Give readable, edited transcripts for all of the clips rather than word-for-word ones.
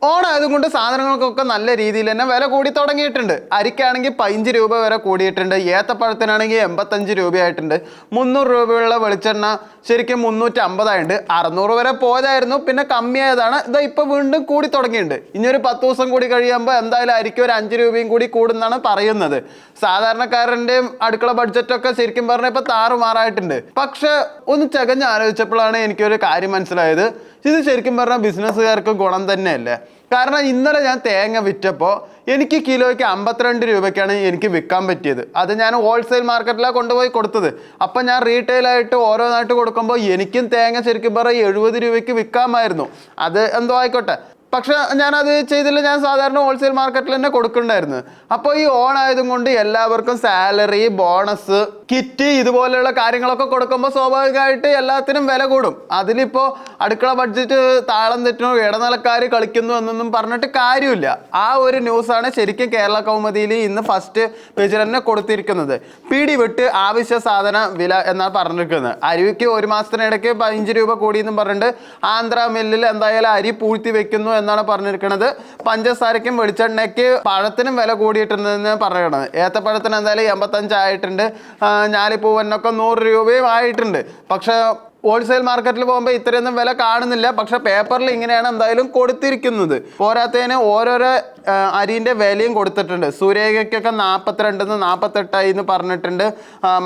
ഓണായതുകൊണ്ട് സാധനങ്ങൾക്കൊക്കെ നല്ല രീതിയിൽ തന്നെ വില കൂടി തുടങ്ങിയിട്ടുണ്ട്. അരിക്കാണെങ്കിൽ 15 രൂപ വരെ കൂടിയിട്ടുണ്ട്. ഏത്തപ്പഴത്തിനാണെങ്കിൽ 85 രൂപയായിട്ടുണ്ട്. 300 രൂപയുള്ള വെളിച്ചെണ്ണ ശരിക്കും 350 ആയിട്ടുണ്ട്. 600 വരെ പോയതായിരുന്നു, പിന്നെ കമ്മിയായതാണ്. ഇതാ ഇപ്പോൾ വീണ്ടും കൂടി തുടങ്ങിയിട്ടുണ്ട്. ഇനി ഒരു 10 ദിവസം കൂടി കഴിയുമ്പോൾ എന്തായാലും അരിക്ക് ഒരു 5 രൂപയും കൂടി കൂടുന്നാണ് പറയുന്നത്. സാധാരണക്കാരൻ്റെയും അടുക്കള ബഡ്ജറ്റൊക്കെ ശരിക്കും പറഞ്ഞാൽ ഇപ്പോൾ താറുമാറായിട്ടുണ്ട്. പക്ഷെ ഒന്ന് ചകഞ്ഞ് ആലോചിച്ചപ്പോഴാണ് എനിക്കൊരു കാര്യം മനസ്സിലായത്. ഇത് ശരിക്കും പറഞ്ഞാൽ ബിസിനസ്സുകാർക്ക് ഗുണം തന്നെയല്ലേ? കാരണം ഇന്നലെ ഞാൻ തേങ്ങ വിറ്റപ്പോൾ എനിക്ക് കിലോയ്ക്ക് 52 രൂപയ്ക്കാണ് എനിക്ക് വിൽക്കാൻ പറ്റിയത്. അത് ഞാൻ ഹോൾസെയിൽ മാർക്കറ്റിലാണ് കൊണ്ടുപോയി കൊടുത്തത്. അപ്പം ഞാൻ റീറ്റെയിലായിട്ട് ഓരോന്നായിട്ട് കൊടുക്കുമ്പോൾ എനിക്കും തേങ്ങ ശരിക്കും പറഞ്ഞാൽ 70 രൂപയ്ക്ക് വിൽക്കാമായിരുന്നു. അത് എന്തോ ആയിക്കോട്ടെ, പക്ഷെ ഞാനത് ചെയ്തില്ല. ഞാൻ സാധാരണ ഹോൾസെയിൽ മാർക്കറ്റിൽ തന്നെ കൊടുക്കണ്ടായിരുന്നു. അപ്പോൾ ഈ ഓണായതും കൊണ്ട് എല്ലാവർക്കും സാലറി, ബോണസ്, കിറ്റ് ഇതുപോലെയുള്ള കാര്യങ്ങളൊക്കെ കൊടുക്കുമ്പോൾ സ്വാഭാവികമായിട്ട് എല്ലാത്തിനും വില കൂടും. അതിലിപ്പോൾ അടുക്കള ബഡ്ജറ്റ് താളം തെറ്റുന്നു, ഇടനിലക്കാർ കളിക്കുന്നു എന്നൊന്നും പറഞ്ഞിട്ട് കാര്യമില്ല. ആ ഒരു ന്യൂസാണ് ശരിക്കും കേരള കൗമുദിയിൽ ഇന്ന് ഫസ്റ്റ് പേജിൽ തന്നെ കൊടുത്തിരിക്കുന്നത്. പിടിവിട്ട് ആവശ്യ സാധന വില എന്നാണ് പറഞ്ഞിരിക്കുന്നത്. അരിക്ക് ഒരു മാസത്തിനിടയ്ക്ക് 15 രൂപ കൂടിയെന്നും പറഞ്ഞിട്ട് ആന്ധ്ര മില്ലിൽ എന്തായാലും അരി പൂഴ്ത്തി വെക്കുന്നു എന്നാണ് പറഞ്ഞിരിക്കുന്നത്. പഞ്ചസാരയ്ക്കും വെളിച്ചെണ്ണയ്ക്ക് പഴത്തിനും വില കൂടിയിട്ടുണ്ടെന്ന് പറയണത്. ഏത്തപ്പഴത്തിന് എന്തായാലും 85 ആയിട്ടുണ്ട്. ഞാലിപ്പൂവനൊക്കെ 100 രൂപയും ആയിട്ടുണ്ട്. പക്ഷെ ഹോൾസെയിൽ മാർക്കറ്റിൽ പോകുമ്പോൾ ഇത്രയൊന്നും വില കാണുന്നില്ല. പക്ഷെ പേപ്പറിൽ ഇങ്ങനെയാണ് എന്തായാലും കൊടുത്തിരിക്കുന്നത്. പോരാത്തതിന് ഓരോരോ അരിൻ്റെ വിലയും കൊടുത്തിട്ടുണ്ട്. സൂര്യയ്ക്കൊക്കെ 42 48 എന്ന് പറഞ്ഞിട്ടുണ്ട്.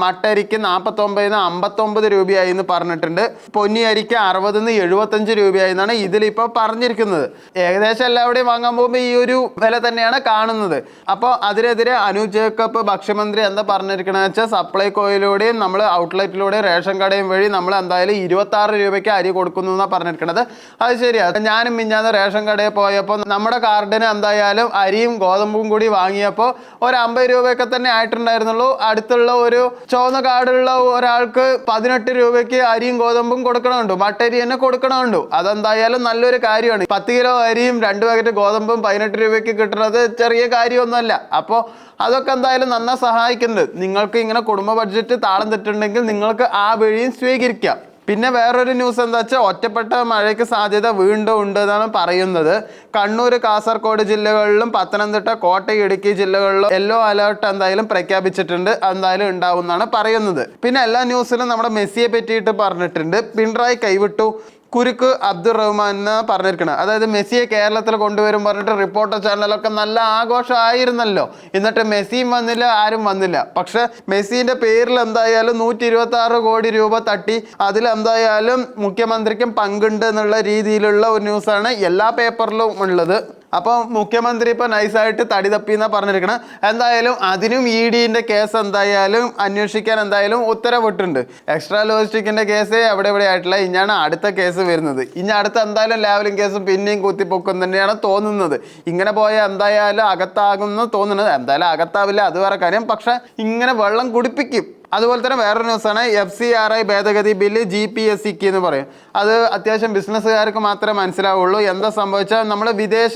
മട്ടരിക്ക് 49 59 രൂപയായി എന്ന് പറഞ്ഞിട്ടുണ്ട്. പൊന്നി അരിക്ക് 60 75 രൂപയായി എന്നാണ് ഇതിലിപ്പോൾ പറഞ്ഞിരിക്കുന്നത്. ഏകദേശം എല്ലാവരുടെയും വാങ്ങാൻ പോകുമ്പോൾ ഈ ഒരു വില തന്നെയാണ് കാണുന്നത്. അപ്പോൾ അതിനെതിരെ അനൂപ് ജേക്കബ് ഭക്ഷ്യമന്ത്രി എന്താ പറഞ്ഞിരിക്കണമെന്ന് വെച്ചാൽ സപ്ലൈകോയിലൂടെയും നമ്മൾ ഔട്ട്ലെറ്റിലൂടെയും റേഷൻ കടയും വഴി നമ്മൾ എന്തായാലും 26 രൂപയ്ക്ക് അരി കൊടുക്കുന്നു എന്നാണ് പറഞ്ഞിരിക്കുന്നത്. അത് ശരിയാണ്. ഞാനും മിഞ്ഞാന്ന് റേഷൻ കടയിൽ പോയപ്പോൾ നമ്മുടെ കാർഡിന് എന്തായാലും അരിയും ഗോതമ്പും കൂടി വാങ്ങിയപ്പോൾ ഒരു 50 രൂപയൊക്കെ തന്നെ ആയിട്ടുണ്ടായിരുന്നുള്ളൂ. അടുത്തുള്ള ഒരു ചുവന്ന കാർഡുള്ള ഒരാൾക്ക് 18 രൂപയ്ക്ക് അരിയും ഗോതമ്പും കൊടുക്കണമുണ്ട്, മട്ടരി തന്നെ കൊടുക്കണമുണ്ട്. അതെന്തായാലും നല്ലൊരു കാര്യമാണ്. 10 കിലോ അരിയും 2 പാക്കറ്റ് ഗോതമ്പും 18 രൂപയ്ക്ക് കിട്ടുന്നത് ചെറിയ കാര്യമൊന്നുമല്ല. അപ്പോൾ അതൊക്കെ എന്തായാലും നന്നായി സഹായിക്കുന്നുണ്ട്. നിങ്ങൾക്ക് ഇങ്ങനെ കുടുംബ ബഡ്ജറ്റ് താളം തെറ്റുണ്ടെങ്കിൽ നിങ്ങൾക്ക് ആ വഴിയും സ്വീകരിക്കാം. പിന്നെ വേറൊരു ന്യൂസ് എന്താ വെച്ചാൽ ഒറ്റപ്പെട്ട മഴയ്ക്ക് സാധ്യത വീണ്ടും ഉണ്ട് എന്നാണ് പറയുന്നത്. കണ്ണൂർ, കാസർഗോഡ് ജില്ലകളിലും പത്തനംതിട്ട, കോട്ടയം, ഇടുക്കി ജില്ലകളിലും യെല്ലോ അലേർട്ട് എന്തായാലും പ്രഖ്യാപിച്ചിട്ടുണ്ട്. എന്തായാലും ഉണ്ടാവും എന്നാണ് പറയുന്നത്. പിന്നെ എല്ലാ ന്യൂസിലും നമ്മുടെ മെസ്സിയെ പറ്റിയിട്ട് പറഞ്ഞിട്ടുണ്ട്. പിണറായി കൈവിട്ടു, കുരുക്ക് അബ്ദുറഹ്മാൻ എന്ന് പറഞ്ഞിരിക്കണം. അതായത് മെസ്സിയെ കേരളത്തിൽ കൊണ്ടുവരും പറഞ്ഞിട്ട് റിപ്പോർട്ടർ ചാനലൊക്കെ നല്ല ആഘോഷമായിരുന്നല്ലോ. എന്നിട്ട് മെസ്സിയും വന്നില്ല, ആരും വന്നില്ല. പക്ഷെ മെസ്സിന്റെ പേരിൽ എന്തായാലും 126 കോടി രൂപ തട്ടി. അതിലെന്തായാലും മുഖ്യമന്ത്രിക്കും പങ്കുണ്ട് എന്നുള്ള രീതിയിലുള്ള ഒരു ന്യൂസാണ് എല്ലാ പേപ്പറിലും ഉള്ളത്. അപ്പോൾ മുഖ്യമന്ത്രി ഇപ്പോൾ നൈസായിട്ട് തടി തപ്പി എന്നാണ് പറഞ്ഞിരിക്കണം. എന്തായാലും അതിനും EDന്റെ കേസ് എന്തായാലും അന്വേഷിക്കാൻ എന്തായാലും ഉത്തരവിട്ടുണ്ട്. എക്സ്ട്രാ ലോജിസ്റ്റിക്കിൻ്റെ കേസ് എവിടെ ആയിട്ടില്ല. ഇനിയാണ് അടുത്ത കേസ് വരുന്നത്. ഇനി അടുത്ത എന്തായാലും ലാവലിംഗ് കേസും പിന്നെയും കുത്തിപ്പൊക്കും തന്നെയാണ് തോന്നുന്നത്. ഇങ്ങനെ പോയാൽ എന്തായാലും അകത്താകുമെന്ന് തോന്നുന്നത്. എന്തായാലും അകത്താവില്ല, അത് വേറെ കാര്യം. പക്ഷെ ഇങ്ങനെ വെള്ളം കുടിപ്പിക്കും. അതുപോലെ തന്നെ വേറൊരു ന്യൂസാണ് FCRI ഭേദഗതി ബില്ല് GPSC എന്ന് പറയും. അത് അത്യാവശ്യം ബിസിനസ്സുകാർക്ക് മാത്രമേ മനസ്സിലാവുള്ളൂ. എന്താ സംഭവിച്ചാൽ നമ്മൾ വിദേശ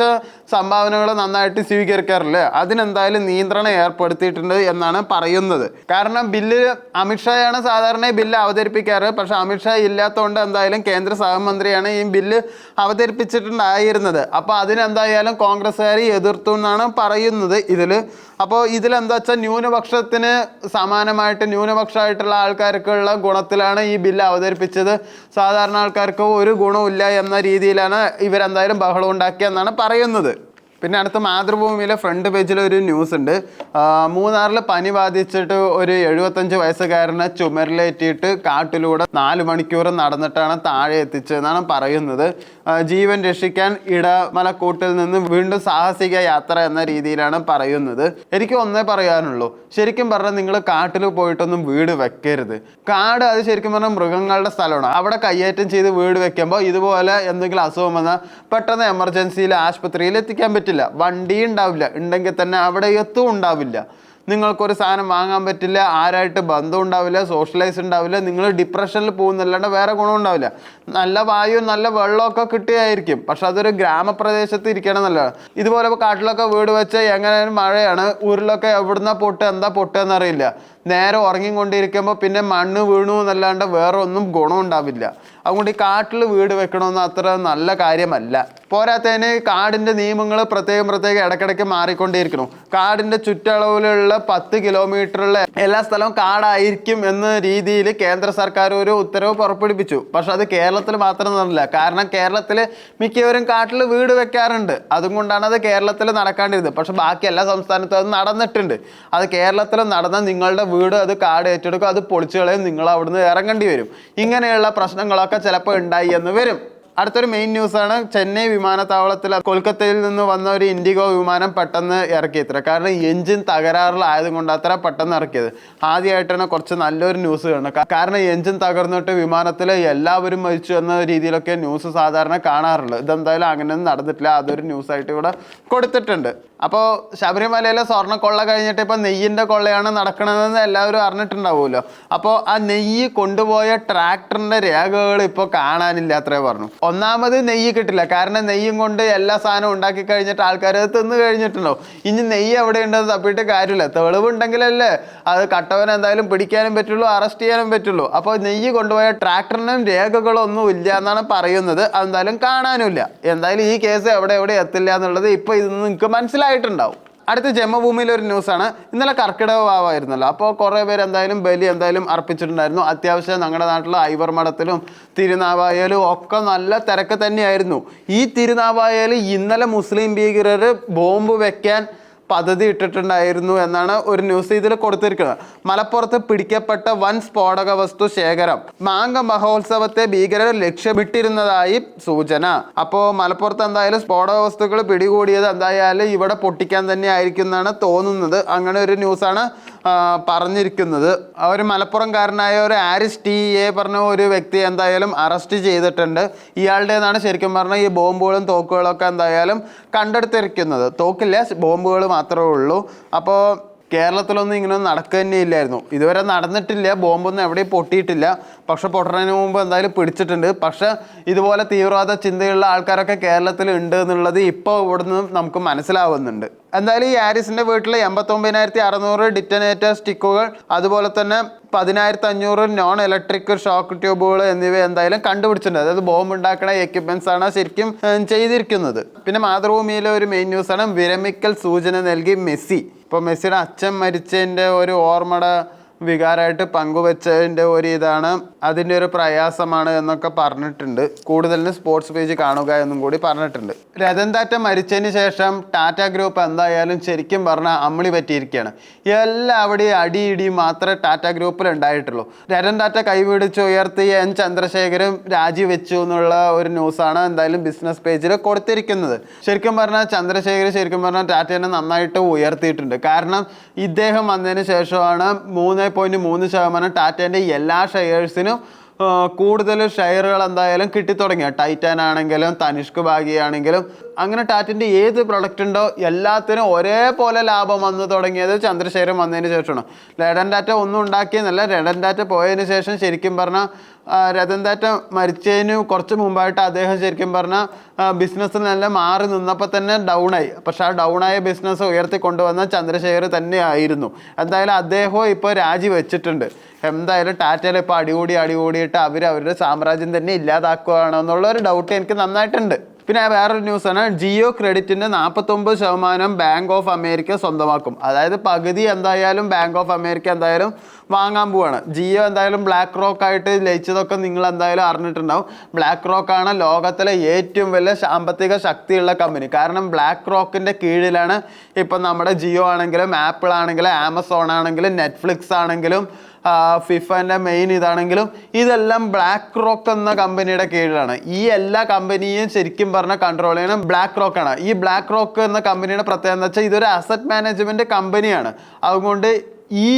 സംഭാവനകൾ നന്നായിട്ട് സ്വീകരിക്കാറില്ലേ, അതിനെന്തായാലും നിയന്ത്രണം ഏർപ്പെടുത്തിയിട്ടുണ്ട് എന്നാണ് പറയുന്നത്. കാരണം ബില്ല് അമിത്ഷായാണ് സാധാരണ ഈ ബില്ല് അവതരിപ്പിക്കാറ്. പക്ഷെ അമിത്ഷാ ഇല്ലാത്തതുകൊണ്ട് എന്തായാലും കേന്ദ്ര സഹമന്ത്രിയാണ് ഈ ബില്ല് അവതരിപ്പിച്ചിട്ടുണ്ടായിരുന്നത്. അപ്പോൾ അതിനെന്തായാലും കോൺഗ്രസ്സുകാർ എതിർത്തു എന്നാണ് പറയുന്നത് ഇതിൽ. അപ്പോൾ ഇതിലെന്താ വെച്ചാൽ ന്യൂനപക്ഷത്തിന് സമാനമായിട്ട് ന്യൂനപക്ഷമായിട്ടുള്ള ആൾക്കാർക്കുള്ള ഗുണത്തിലാണ് ഈ ബില്ല് അവതരിപ്പിച്ചത്. സാധാരണ ആൾക്കാർക്ക് ഒരു ഗുണമില്ല എന്ന രീതിയിലാണ് ഇവരെന്തായാലും ബഹളം ഉണ്ടാക്കിയെന്നാണ് പറയുന്നത്. പിന്നെ അടുത്ത മാതൃഭൂമിയിലെ ഫ്രണ്ട് പേജിൽ ഒരു ന്യൂസ് ഉണ്ട്. മൂന്നാറിൽ പനി ബാധിച്ചിട്ട് ഒരു 75 വയസ്സുകാരനെ ചുമരിലേറ്റിയിട്ട് കാട്ടിലൂടെ 4 മണിക്കൂർ നടന്നിട്ടാണ് താഴെ എത്തിച്ചതെന്നാണ് പറയുന്നത്. ജീവൻ രക്ഷിക്കാൻ ഇടമലക്കൂട്ടിൽ നിന്ന് വീണ്ടും സാഹസിക യാത്ര എന്ന രീതിയിലാണ് പറയുന്നത്. എനിക്ക് ഒന്നേ പറയാനുള്ളൂ, ശരിക്കും പറഞ്ഞാൽ നിങ്ങൾ കാട്ടിൽ പോയിട്ടൊന്നും വീട് വെക്കരുത്. കാട് അത് ശരിക്കും പറഞ്ഞാൽ മൃഗങ്ങളുടെ സ്ഥലമാണ്. അവിടെ കയ്യേറ്റം ചെയ്ത് വീട് വെക്കുമ്പോൾ ഇതുപോലെ എന്തെങ്കിലും അസുഖം വന്നാൽ പെട്ടെന്ന് എമർജൻസിയിൽ ആശുപത്രിയിൽ എത്തിക്കാൻ പറ്റില്ല. വണ്ടി ഉണ്ടാവില്ല, ഉണ്ടെങ്കിൽ തന്നെ അവിടെ എത്തും ഉണ്ടാവില്ല. നിങ്ങൾക്കൊരു സാധനം വാങ്ങാൻ പറ്റില്ല, ആരായിട്ട് ബന്ധം ഉണ്ടാവില്ല, സോഷ്യലൈസ് ഉണ്ടാവില്ല, നിങ്ങൾ ഡിപ്രഷനിൽ പോകുന്നല്ലാണ്ട് വേറെ ഗുണം ഉണ്ടാവില്ല. നല്ല വായു നല്ല വെള്ളമൊക്കെ കിട്ടുകയായിരിക്കും, പക്ഷെ അതൊരു ഗ്രാമപ്രദേശത്ത് ഇരിക്കണം നല്ലതാണ്. ഇതുപോലെ കാട്ടിലൊക്കെ വീട് വെച്ച് എങ്ങനെയാലും മഴയാണ്, ഉരുളൊക്കെ എവിടുന്ന പൊട്ട് എന്താ പൊട്ടുകയെന്നറിയില്ല. നേരെ ഉറങ്ങിക്കൊണ്ടിരിക്കുമ്പോൾ പിന്നെ മണ്ണ് വീണു എന്നല്ലാണ്ട് വേറെ ഒന്നും ഗുണം ഉണ്ടാവില്ല. അതുകൊണ്ട് ഈ കാട്ടിൽ വീട് വെക്കണമെന്ന് അത്ര നല്ല കാര്യമല്ല. പോരാത്തതിന് കാടിൻ്റെ നിയമങ്ങൾ പ്രത്യേകം ഇടയ്ക്കിടയ്ക്ക് മാറിക്കൊണ്ടിരിക്കുന്നു. കാടിൻ്റെ ചുറ്റളവിലുള്ള 10 കിലോമീറ്ററുള്ള എല്ലാ സ്ഥലവും കാടായിരിക്കും എന്ന രീതിയിൽ കേന്ദ്ര സർക്കാർ ഒരു ഉത്തരവ് പുറപ്പെടുവിച്ചു. പക്ഷെ അത് കേരളത്തിൽ മാത്രം നടന്നില്ല. കാരണം കേരളത്തിൽ മിക്കവരും കാട്ടിൽ വീട് വെക്കാറുണ്ട്. അതുകൊണ്ടാണ് അത് കേരളത്തിൽ നടക്കാണ്ടിരുന്നത്. പക്ഷെ ബാക്കി എല്ലാ സംസ്ഥാനത്തും അത് നടന്നിട്ടുണ്ട്. അത് കേരളത്തിൽ നടന്ന നിങ്ങളുടെ വീട് അത് കാട് ഏറ്റെടുക്കും, അത് പൊളിച്ചു കളയും, നിങ്ങൾ അവിടുന്ന് ഇറങ്ങേണ്ടി വരും. ഇങ്ങനെയുള്ള പ്രശ്നങ്ങളൊക്കെ ചിലപ്പോൾ ഉണ്ടായി എന്ന് വരും. അടുത്തൊരു മെയിൻ ന്യൂസാണ്, ചെന്നൈ വിമാനത്താവളത്തിൽ കൊൽക്കത്തയിൽ നിന്ന് വന്ന ഒരു ഇൻഡിഗോ വിമാനം പെട്ടെന്ന് ഇറക്കിയത്ര. കാരണം എഞ്ചിൻ തകരാറിലായതുകൊണ്ട് അത്ര പെട്ടെന്ന് ഇറക്കിയത്. ആദ്യമായിട്ടാണ് കുറച്ച് നല്ലൊരു ന്യൂസ് കാണുന്നത്. കാരണം എഞ്ചിൻ തകർന്നിട്ട് വിമാനത്തിൽ എല്ലാവരും മരിച്ചു എന്ന രീതിയിലൊക്കെ ന്യൂസ് സാധാരണ കാണാറുള്ളത്. ഇതെന്തായാലും അങ്ങനെയൊന്നും നടന്നിട്ടില്ല. അതൊരു ന്യൂസായിട്ട് ഇവിടെ കൊടുത്തിട്ടുണ്ട്. അപ്പോൾ ശബരിമലയിലെ സ്വർണ്ണ കൊള്ള കഴിഞ്ഞിട്ട് ഇപ്പോൾ നെയ്യിൻ്റെ കൊള്ളയാണ് നടക്കണതെന്ന് എല്ലാവരും അറിഞ്ഞിട്ടുണ്ടാവുമല്ലോ. അപ്പോൾ ആ നെയ്യ് കൊണ്ടുപോയ ട്രാക്ടറിൻ്റെ രേഖകൾ ഇപ്പോൾ കാണാനില്ല അത്രേ പറഞ്ഞു. ഒന്നാമത് നെയ്യ് കിട്ടില്ല. കാരണം നെയ്യും കൊണ്ട് എല്ലാ സാധനവും ഉണ്ടാക്കി കഴിഞ്ഞിട്ട് ആൾക്കാർ അത് തിന്ന് കഴിഞ്ഞിട്ടുണ്ടാവും. ഇനി നെയ്യ് എവിടെ ഉണ്ടെന്ന് തപ്പിയിട്ട് കാര്യമില്ല. തെളിവുണ്ടെങ്കിലല്ലേ അത് കട്ടവനെ എന്തായാലും പിടിക്കാനും പറ്റുള്ളൂ, അറസ്റ്റ് ചെയ്യാനും പറ്റുള്ളൂ. അപ്പോൾ നെയ്യ് കൊണ്ടുപോയ ട്രാക്ടറിനും രേഖകളൊന്നും ഇല്ല എന്നാണ് പറയുന്നത്. അതെന്തായാലും കാണാനുമില്ല. എന്തായാലും ഈ കേസ് എവിടെ എത്തില്ല എന്നുള്ളത് ഇപ്പോൾ ഇത് നിങ്ങൾക്ക് മനസ്സിലായിട്ടുണ്ടാവും. അടുത്ത ജന്മഭൂമിയിലെ ഒരു ന്യൂസാണ്. ഇന്നലെ കർക്കിടക വാവായിരുന്നല്ലോ. അപ്പോൾ കുറേ പേര് ബലി അർപ്പിച്ചിട്ടുണ്ടായിരുന്നു. അത്യാവശ്യം ഞങ്ങളുടെ നാട്ടിൽ ഐവർ മഠത്തിലും തിരുനാവായയിലും ഒക്കെ നല്ല തിരക്ക് തന്നെയായിരുന്നു. ഈ തിരുനാവായയിൽ ഇന്നലെ മുസ്ലിം ഭീകരർ ബോംബ് വെക്കാൻ പദ്ധതി ഇട്ടിട്ടുണ്ടായിരുന്നു എന്നാണ് ഒരു ന്യൂസ് ഇതിൽ കൊടുത്തിരിക്കുന്നത്. മലപ്പുറത്ത് പിടിക്കപ്പെട്ട വൻ സ്ഫോടക വസ്തു ശേഖരം മാങ്ക മഹോത്സവത്തെ ഭീകരർ ലക്ഷ്യമിട്ടിരുന്നതായി സൂചന. അപ്പോൾ മലപ്പുറത്ത് എന്തായാലും സ്ഫോടക വസ്തുക്കൾ പിടികൂടിയത് എന്തായാലും ഇവിടെ പൊട്ടിക്കാൻ തന്നെ ആയിരിക്കും എന്നാണ് തോന്നുന്നത്. അങ്ങനെ ഒരു ന്യൂസാണ് പറഞ്ഞിരിക്കുന്നത്. ഒരു മലപ്പുറംകാരനായ ഒരു ആരിസ് ടി എ പറഞ്ഞ ഒരു വ്യക്തി എന്തായാലും അറസ്റ്റ് ചെയ്തിട്ടുണ്ട്. ഇയാളുടേതാണ് ശരിക്കും പറഞ്ഞാൽ ഈ ബോംബുകളും തോക്കുകളൊക്കെ എന്തായാലും കണ്ടെടുത്തിരിക്കുന്നത്. തോക്കില്ല, ബോംബുകൾ മാത്രമേ ഉള്ളൂ. അപ്പോൾ കേരളത്തിലൊന്നും ഇങ്ങനെയൊന്നും നടക്കുക തന്നെ ഇല്ലായിരുന്നു. ഇതുവരെ നടന്നിട്ടില്ല. ബോംബൊന്നും എവിടെയും പൊട്ടിയിട്ടില്ല. പക്ഷെ പൊട്ടുന്നതിന് മുമ്പ് എന്തായാലും പിടിച്ചിട്ടുണ്ട്. പക്ഷെ ഇതുപോലെ തീവ്രവാദ ചിന്തയുള്ള ആൾക്കാരൊക്കെ കേരളത്തിൽ ഉണ്ട് എന്നുള്ളത് ഇപ്പോൾ ഇവിടുന്ന് നമുക്ക് മനസ്സിലാവുന്നുണ്ട്. എന്തായാലും ഈ ആരിസിൻ്റെ വീട്ടിൽ 89,600 ഡിറ്റനേറ്റർ സ്റ്റിക്കുകൾ, അതുപോലെ തന്നെ 10,500 നോൺ ഇലക്ട്രിക് ഷോക്ക് ട്യൂബുകൾ എന്നിവ എന്തായാലും കണ്ടുപിടിച്ചിട്ടുണ്ട്. അതായത് ബോംബ് ഉണ്ടാക്കുന്ന എക്യുപ്മെന്റ്സ് ആണ് ശരിക്കും ചെയ്തിരിക്കുന്നത്. പിന്നെ മാതൃഭൂമിയിലെ ഒരു മെയിൻ ന്യൂസാണ്, വിരമിക്കൽ സൂചന നൽകി മെസ്സി. ഇപ്പോൾ മെസ്സിയുടെ അച്ഛൻ മരിച്ചതിൻ്റെ ഒരു ഓർമ്മയുടെ വികാരമായിട്ട് പങ്കുവെച്ചതിൻ്റെ ഒരു ഇതാണ്, അതിൻ്റെ ഒരു പ്രയാസമാണ് എന്നൊക്കെ പറഞ്ഞിട്ടുണ്ട്. കൂടുതലിന് സ്പോർട്സ് പേജ് കാണുക എന്നും കൂടി പറഞ്ഞിട്ടുണ്ട്. രതൻ ടാറ്റ മരിച്ചതിന് ശേഷം ടാറ്റ ഗ്രൂപ്പ് എന്തായാലും ശരിക്കും പറഞ്ഞാൽ അമ്മിളി പറ്റിയിരിക്കുകയാണ്. എല്ലാവിടെയും അടിയിടി മാത്രമേ ടാറ്റ ഗ്രൂപ്പിൽ ഉണ്ടായിട്ടുള്ളൂ. രതൻ ടാറ്റ കൈപിടിച്ച് ഉയർത്തിയ എൻ ചന്ദ്രശേഖരും രാജിവെച്ചു എന്നുള്ള ഒരു ന്യൂസാണ് എന്തായാലും ബിസിനസ് പേജിൽ കൊടുത്തിരിക്കുന്നത്. ശരിക്കും പറഞ്ഞാൽ ചന്ദ്രശേഖർ ശരിക്കും പറഞ്ഞാൽ ടാറ്റേനെ നന്നായിട്ട് ഉയർത്തിയിട്ടുണ്ട്. കാരണം ഇദ്ദേഹം വന്നതിന് ശേഷമാണ് 3.3% ടാറ്റേൻ്റെ എല്ലാ ഷെയർസിനും കൂടുതൽ ഷെയറുകൾ എന്തായാലും കിട്ടിത്തുടങ്ങിയ. ടൈറ്റാൻ ആണെങ്കിലും തനിഷ്ക് ഭാഗ്യയാണെങ്കിലും അങ്ങനെ ടാറ്റൻ്റെ ഏത് പ്രൊഡക്റ്റ് ഉണ്ടോ എല്ലാത്തിനും ഒരേപോലെ ലാഭം വന്നു തുടങ്ങിയത് ചന്ദ്രശേഖരൻ വന്നതിന് ശേഷമാണ്. രതൻ ടാറ്റ ഒന്നും ഉണ്ടാക്കിയെന്നല്ല, രതൻ ടാറ്റ പോയതിന് ശേഷം ശരിക്കും പറഞ്ഞാൽ രതൻ ടാറ്റ മരിച്ചതിന് കുറച്ച് മുമ്പായിട്ട് അദ്ദേഹം ശരിക്കും പറഞ്ഞാൽ ബിസിനസ്സിൽ നല്ല മാറി നിന്നപ്പോൾ തന്നെ ഡൗണായി. പക്ഷെ ആ ഡൗണായ ബിസിനസ് ഉയർത്തിക്കൊണ്ടുവന്ന ചന്ദ്രശേഖർ തന്നെയായിരുന്നു. എന്തായാലും അദ്ദേഹവും ഇപ്പോൾ രാജിവെച്ചിട്ടുണ്ട്. എന്തായാലും ടാറ്റയിൽ ഇപ്പോൾ അടികൂടിയിട്ട് അവരുടെ സാമ്രാജ്യം തന്നെ ഇല്ലാതാക്കുകയാണോ എന്നുള്ളൊരു ഡൗട്ട് എനിക്ക് നന്നായിട്ടുണ്ട്. പിന്നെ വേറൊരു ന്യൂസാണ്, ജിയോ ക്രെഡിറ്റിൻ്റെ 49% ബാങ്ക് ഓഫ് അമേരിക്ക സ്വന്തമാക്കും. അതായത് പകുതി എന്തായാലും ബാങ്ക് ഓഫ് അമേരിക്ക എന്തായാലും വാങ്ങാൻ പോവാണ്. ജിയോ എന്തായാലും ബ്ലാക്ക് റോക്ക് ആയിട്ട് ലയിച്ചതൊക്കെ നിങ്ങൾ എന്തായാലും അറിഞ്ഞിട്ടുണ്ടാവും. ബ്ലാക്ക് റോക്കാണ് ലോകത്തിലെ ഏറ്റവും വലിയ സാമ്പത്തിക ശക്തിയുള്ള കമ്പനി. കാരണം ബ്ലാക്ക് റോക്കിൻ്റെ കീഴിലാണ് ഇപ്പം നമ്മുടെ ജിയോ ആണെങ്കിലും ആപ്പിൾ ആണെങ്കിലും ആമസോൺ ആണെങ്കിലും നെറ്റ്ഫ്ലിക്സ് ആണെങ്കിലും ഫിഫൻ്റെ മെയിൻ ഇതാണെങ്കിലും ഇതെല്ലാം ബ്ലാക്ക് റോക്ക് എന്ന കമ്പനിയുടെ കീഴിലാണ്. ഈ എല്ലാ കമ്പനിയും ശരിക്കും പറഞ്ഞാൽ കൺട്രോൾ ചെയ്യണം ബ്ലാക്ക് റോക്കാണ്. ഈ ബ്ലാക്ക് റോക്ക് എന്ന കമ്പനിയുടെ പ്രത്യേകത എന്ന് വെച്ചാൽ ഇതൊരു അസറ്റ് മാനേജ്മെൻറ്റ് കമ്പനിയാണ്. അതുകൊണ്ട് ഈ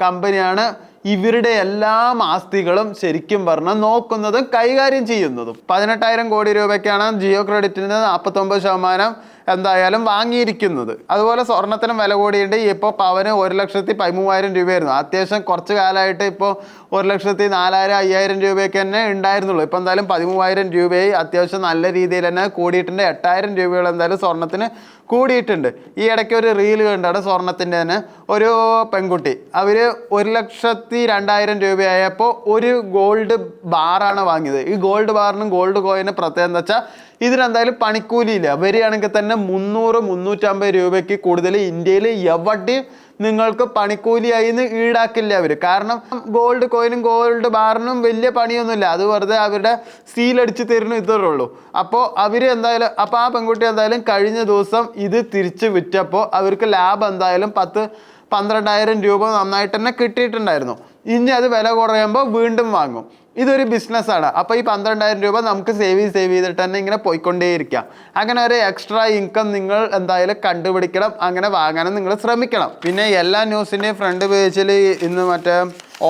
കമ്പനിയാണ് ഇവരുടെ എല്ലാ ആസ്തികളും ശരിക്കും പറഞ്ഞാൽ നോക്കുന്നതും കൈകാര്യം ചെയ്യുന്നതും. 18,000 കോടി രൂപയ്ക്കാണ് ജിയോ ക്രെഡിറ്റിൻ്റെ 49% എന്തായാലും വാങ്ങിയിരിക്കുന്നത്. അതുപോലെ സ്വർണ്ണത്തിനും വില കൂടിയുണ്ട്. ഇപ്പോൾ പവന് 1,13,000 രൂപയായിരുന്നു. അത്യാവശ്യം കുറച്ച് കാലമായിട്ട് ഇപ്പോൾ 1,04,000 5,000 രൂപയൊക്കെ തന്നെ ഉണ്ടായിരുന്നുള്ളൂ. ഇപ്പോൾ എന്തായാലും 13,000 രൂപയായി. അത്യാവശ്യം നല്ല രീതിയിൽ തന്നെ കൂടിയിട്ടുണ്ട്. 8,000 രൂപയോളം എന്തായാലും സ്വർണ്ണത്തിന് കൂടിയിട്ടുണ്ട്. ഈ ഇടയ്ക്ക് ഒരു റീൽ കണ്ടാണ് സ്വർണത്തിൻ്റെ തന്നെ ഒരു പെൺകുട്ടി, അവർ 1,02,000 രൂപയായപ്പോൾ ഒരു ഗോൾഡ് ബാറാണ് വാങ്ങിയത്. ഈ ഗോൾഡ് ബാറിനും ഗോൾഡ് കോയിനും പ്രത്യേകത എന്താ വെച്ചാൽ ഇതിനെന്തായാലും പണിക്കൂലിയില്ല. വരികയാണെങ്കിൽ തന്നെ 300-350 രൂപയ്ക്ക് കൂടുതൽ ഇന്ത്യയിൽ എവിടെയും നിങ്ങൾക്ക് പണിക്കൂലിയായി ഈടാക്കില്ല അവർ. കാരണം ഗോൾഡ് കോയിനും ഗോൾഡ് ബാറിനും വലിയ പണിയൊന്നുമില്ല. അത് വെറുതെ അവരുടെ സീലടിച്ച് തരുന്നു, ഇതേ ഉള്ളൂ. അപ്പോൾ അവർ എന്തായാലും ആ പെൺകുട്ടി എന്തായാലും കഴിഞ്ഞ ദിവസം ഇത് തിരിച്ച് വിറ്റപ്പോൾ അവർക്ക് ലാഭം എന്തായാലും 10-12,000 രൂപ നന്നായിട്ട് തന്നെ കിട്ടിയിട്ടുണ്ടായിരുന്നു. ഇനി അത് വില കുറയുമ്പോൾ വീണ്ടും വാങ്ങും. ഇതൊരു ബിസിനസ്സാണ്. അപ്പോൾ ഈ 12,000 രൂപ നമുക്ക് സേവ് ചെയ്തിട്ട് തന്നെ ഇങ്ങനെ പോയിക്കൊണ്ടേയിരിക്കാം. അങ്ങനെ ഒരു എക്സ്ട്രാ ഇൻകം നിങ്ങൾ എന്തായാലും കണ്ടുപിടിക്കണം. അങ്ങനെ വാങ്ങാനും നിങ്ങൾ ശ്രമിക്കണം. പിന്നെ എല്ലാ ന്യൂസിൻ്റെയും ഫ്രണ്ട് പേജിൽ ഇന്ന് മറ്റേ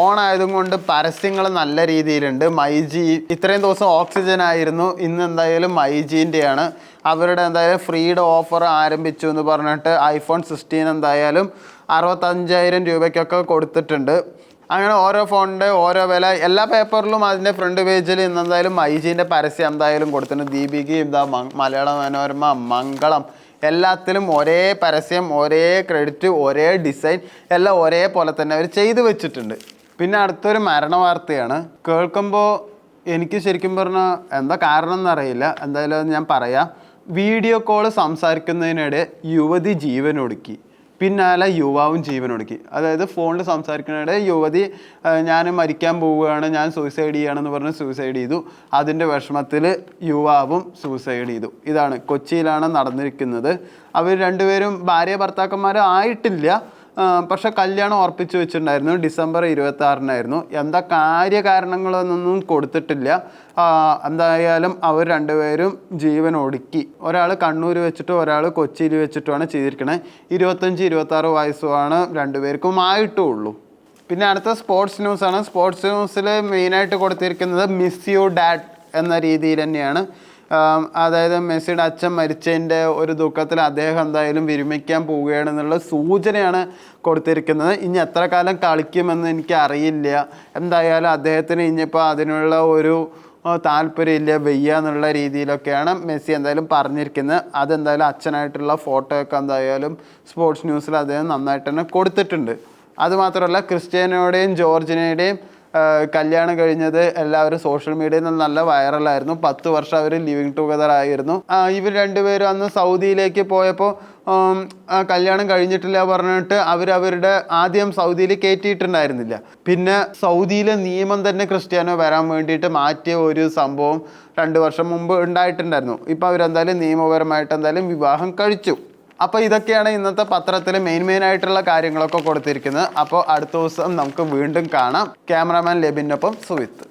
ഓൺ ആയതും കൊണ്ട് പരസ്യങ്ങൾ നല്ല രീതിയിലുണ്ട്. മൈജി ഇത്രയും ദിവസം ഓക്സിജൻ ആയിരുന്നു, ഇന്ന് എന്തായാലും മൈജീൻ്റെയാണ്. അവരുടെ എന്തായാലും ഫ്രീയുടെ ഓഫർ ആരംഭിച്ചു എന്ന് പറഞ്ഞിട്ട് iPhone 16 എന്തായാലും 65,000 രൂപയ്ക്കൊക്കെ കൊടുത്തിട്ടുണ്ട്. അങ്ങനെ ഓരോ ഫോണിൻ്റെ ഓരോ വില എല്ലാ പേപ്പറിലും അതിൻ്റെ ഫ്രണ്ട് പേജിൽ ഇന്ന് എന്തായാലും മൈജീൻ്റെ പരസ്യം എന്തായാലും കൊടുത്തിട്ടുണ്ട്. ദീപികയും ഇതാ മലയാള മനോരമ, മംഗളം എല്ലാത്തിലും ഒരേ പരസ്യം, ഒരേ ക്രെഡിറ്റ്, ഒരേ ഡിസൈൻ എല്ലാം ഒരേപോലെ തന്നെ അവർ ചെയ്തു വെച്ചിട്ടുണ്ട്. പിന്നെ അടുത്തൊരു മരണ വാർത്തയാണ്. കേൾക്കുമ്പോൾ എനിക്ക് ശരിക്കും പറഞ്ഞാൽ എന്താ കാരണം എന്നറിയില്ല. എന്തായാലും ഞാൻ പറയാം. വീഡിയോ കോൾ സംസാരിക്കുന്നതിനിടെ യുവതി ജീവനൊടുക്കി, പിന്നാലെ യുവാവും ജീവനൊടുക്കി. അതായത് ഫോണിൽ സംസാരിക്കുന്നതിനിടെ യുവതി ഞാൻ മരിക്കാൻ പോവുകയാണ്, ഞാൻ സൂസൈഡ് ചെയ്യുകയാണെന്ന് പറഞ്ഞ് സൂസൈഡ് ചെയ്തു. അതിൻ്റെ വിഷമത്തിൽ യുവാവും സൂസൈഡ് ചെയ്തു. ഇതാണ് കൊച്ചിയിലാണ് നടന്നിരിക്കുന്നത്. അവർ രണ്ടുപേരും ഭാര്യ ഭർത്താക്കന്മാർ ആയിട്ടില്ല, പക്ഷെ കല്യാണം ഉറപ്പിച്ചു വെച്ചിട്ടുണ്ടായിരുന്നു. ഡിസംബർ 26-നായിരുന്നു. എന്താ കാര്യകാരണങ്ങളൊന്നും കൊടുത്തിട്ടില്ല. എന്തായാലും അവർ രണ്ടുപേരും ജീവൻ ഒടുക്കി. ഒരാൾ കണ്ണൂർ വെച്ചിട്ടും ഒരാൾ കൊച്ചിയിൽ വെച്ചിട്ടുമാണ് ചെയ്തിരിക്കണേ. 25-26 വയസ്സുമാണ് രണ്ടുപേർക്കും ആയിട്ടുള്ളൂ. പിന്നെ അടുത്ത സ്പോർട്സ് ന്യൂസാണ്. സ്പോർട്സ് ന്യൂസിൽ മെയിനായിട്ട് കൊടുത്തിരിക്കുന്നത് മിസ് യു ഡാഡ് എന്ന രീതിയിൽ തന്നെയാണ്. അതായത് മെസ്സിയുടെ അച്ഛൻ മരിച്ചതിൻ്റെ ഒരു ദുഃഖത്തിൽ അദ്ദേഹം എന്തായാലും വിരമിക്കാൻ പോവുകയാണെന്നുള്ള സൂചനയാണ് കൊടുത്തിരിക്കുന്നത്. ഇനി എത്ര കാലം കളിക്കുമെന്ന് എനിക്ക് അറിയില്ല. എന്തായാലും അദ്ദേഹത്തിന് ഇനിയിപ്പോൾ അതിനുള്ള ഒരു താല്പര്യമില്ല, വയ്യ എന്നുള്ള രീതിയിലൊക്കെയാണ് മെസ്സി എന്തായാലും പറഞ്ഞിരിക്കുന്നത്. അതെന്തായാലും അച്ഛനായിട്ടുള്ള ഫോട്ടോയൊക്കെ എന്തായാലും സ്പോർട്സ് ന്യൂസിൽ അദ്ദേഹം നന്നായിട്ട് തന്നെ കൊടുത്തിട്ടുണ്ട്. അതുമാത്രമല്ല ക്രിസ്ത്യാനോയുടെയും ജോർജിനയുടെയും കല്യാണം കഴിഞ്ഞത് എല്ലാവരും സോഷ്യൽ മീഡിയയിൽ നിന്ന് നല്ല വൈറലായിരുന്നു. 10 വർഷം അവർ ലിവിങ് ടുഗദർ ആയിരുന്നു. ഇവർ രണ്ടുപേരും അന്ന് സൗദിയിലേക്ക് പോയപ്പോൾ കല്യാണം കഴിഞ്ഞിട്ടില്ല പറഞ്ഞിട്ട് അവരുടെ ആദ്യം സൗദിയിൽ കയറ്റിയിട്ടുണ്ടായിരുന്നില്ല. പിന്നെ സൗദിയിലെ നിയമം തന്നെ ക്രിസ്ത്യാനോ വരാൻ വേണ്ടിയിട്ട് മാറ്റിയ ഒരു സംഭവം 2 വർഷം മുമ്പ് ഉണ്ടായിട്ടുണ്ടായിരുന്നു. ഇപ്പോൾ അവരെന്തായാലും നിയമപരമായിട്ട് എന്തായാലും വിവാഹം കഴിച്ചു. അപ്പോൾ ഇതൊക്കെയാണ് ഇന്നത്തെ പത്രത്തിൽ മെയിനായിട്ടുള്ള കാര്യങ്ങളൊക്കെ കൊടുത്തിരിക്കുന്നത്. അപ്പോൾ അടുത്ത ദിവസം നമുക്ക് വീണ്ടും കാണാം. ക്യാമറാമാൻ ലെബിനൊപ്പം സുവിത്ത്.